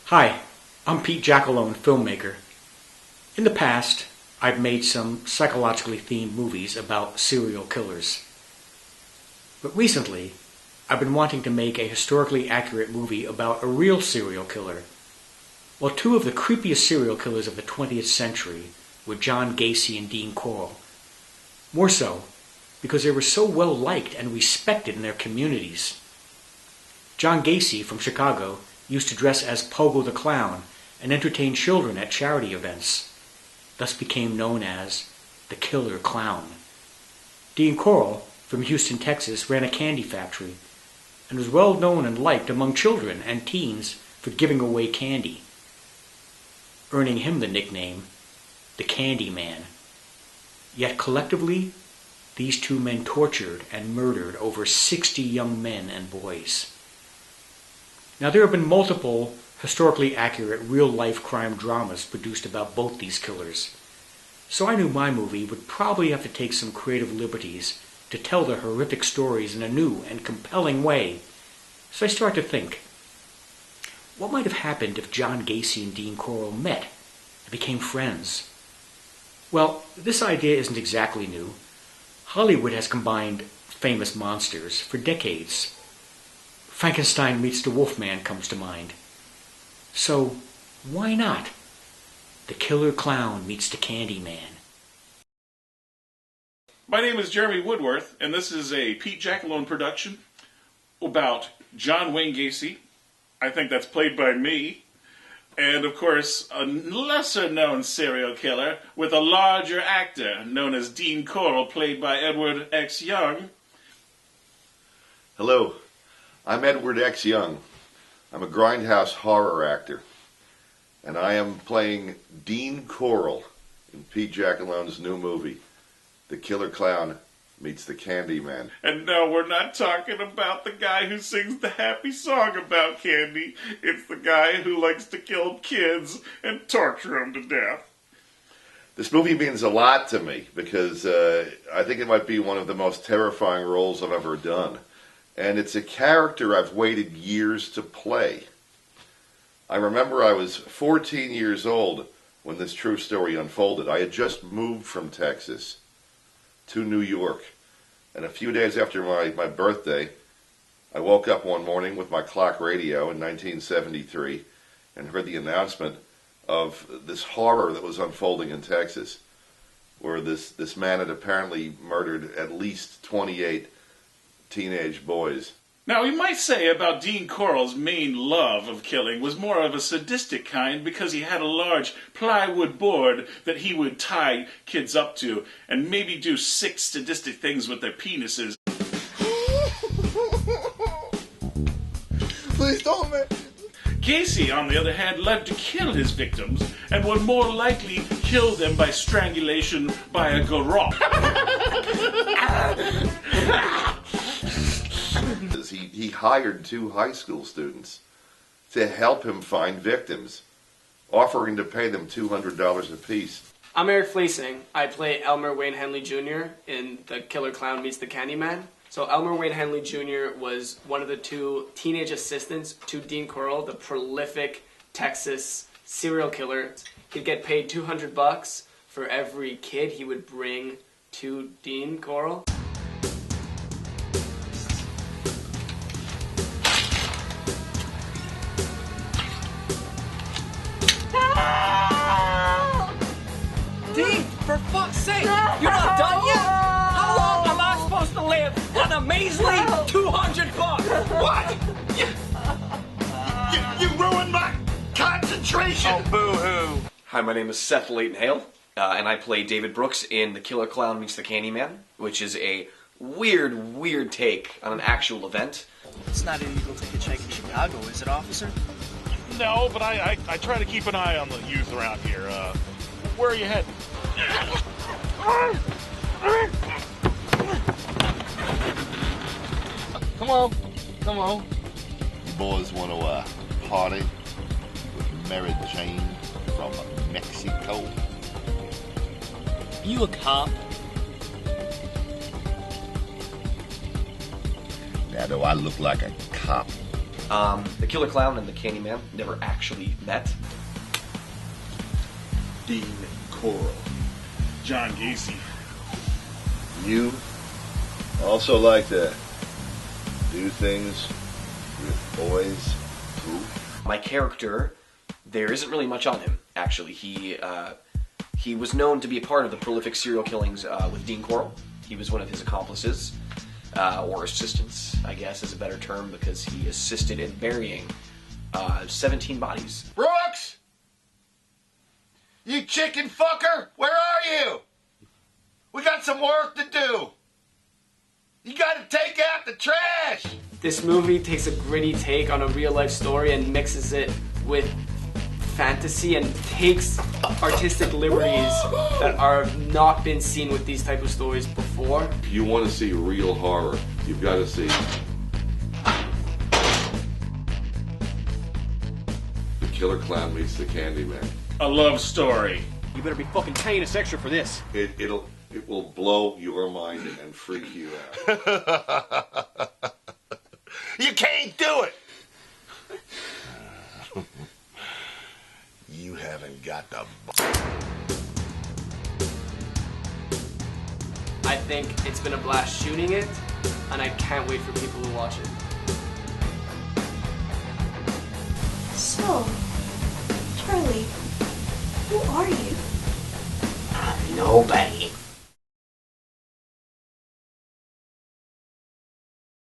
Hi, I'm Pete Jacelone, filmmaker. In the past, I've made some psychologically themed movies about serial killers. But recently, I've been wanting to make a historically accurate movie about a real serial killer. Well, two of the creepiest serial killers of the 20th century were John Gacy and Dean Corll. More so, because they were so well liked and respected in their communities. John Gacy from Chicago used to dress as Pogo the Clown and entertain children at charity events, thus became known as the Killer Clown. Dean Corll from Houston, Texas ran a candy factory and was well known and liked among children and teens for giving away candy, earning him the nickname the Candy Man. Yet collectively, these two men tortured and murdered over 60 young men and boys. Now, there have been multiple historically accurate real-life crime dramas produced about both these killers, so I knew my movie would probably have to take some creative liberties to tell the horrific stories in a new and compelling way. So I started to think, what might have happened if John Gacy and Dean Corll met and became friends? Well, this idea isn't exactly new. Hollywood has combined famous monsters for decades. Frankenstein meets the Wolfman comes to mind. So, why not? The Killer Clown meets the Candy Man. My name is Jeremy Woodworth, and this is a Pete Jacelone production about John Wayne Gacy. I think that's played by me. And, of course, a lesser-known serial killer with a larger actor known as Dean Corll, played by Edward X. Young. Hello, I'm Edward X. Young. I'm a grindhouse horror actor, and I am playing Dean Corll in Pete Jacelone's new movie, The Killer Clown Meets the Candy Man. And no, we're not talking about the guy who sings the happy song about candy. It's the guy who likes to kill kids and torture them to death. This movie means a lot to me because I think it might be one of the most terrifying roles I've ever done. And it's a character I've waited years to play. I remember I was 14 years old when this true story unfolded. I had just moved from Texas to New York. And a few days after my birthday, I woke up one morning with my clock radio in 1973 and heard the announcement of this horror that was unfolding in Texas, where this man had apparently murdered at least 28 teenage boys. Now, we might say about Dean Corll's main love of killing was more of a sadistic kind because he had a large plywood board that he would tie kids up to and maybe do 6 sadistic things with their penises. Please don't, man. Gacy, on the other hand, loved to kill his victims and would more likely kill them by strangulation by a garrote. He hired 2 high school students to help him find victims, offering to pay them $200 apiece. I'm Eric Fleising. I play Elmer Wayne Henley Jr. in The Killer Clown Meets the Candy Man. So Elmer Wayne Henley Jr. was one of the 2 teenage assistants to Dean Corll, the prolific Texas serial killer. He'd get paid $200 for every kid he would bring to Dean Corll. Dean, for fuck's sake, you're not done yet? How long am I supposed to live on a measly $200? What? You ruined my concentration. Oh, boo-hoo. Hi, my name is Seth, Leighton, Hale, and I play David Brooks in The Killer Clown Meets the Candy Man, which is a weird take on an actual event. It's not illegal to hitchhike in Chicago, is it, officer? No, but I try to keep an eye on the youth around here. Where are you heading? Come on. You boys want to party with Mary Jane from Mexico? You a cop? Now, do I look like a cop? The Killer Clown and the Candyman never actually met. Dean Corll. John Gacy. You also like to do things with boys too? My character, there isn't really much on him, actually. He was known to be a part of the prolific serial killings with Dean Corll. He was one of his accomplices, or assistants, I guess is a better term, because he assisted in burying 17 bodies. Brooks! You chicken fucker! Where are you? We got some work to do. You gotta take out the trash! This movie takes a gritty take on a real life story and mixes it with fantasy and takes artistic liberties that are not been seen with these type of stories before. If you want to see real horror, you've got to see The Killer Clown Meets the Candyman. A love story. You better be fucking paying us extra for this. It will blow your mind and freak you out. You can't do it! You haven't got the... I think it's been a blast shooting it, and I can't wait for people to watch it. So, Charlie, who are you? I'm nobody.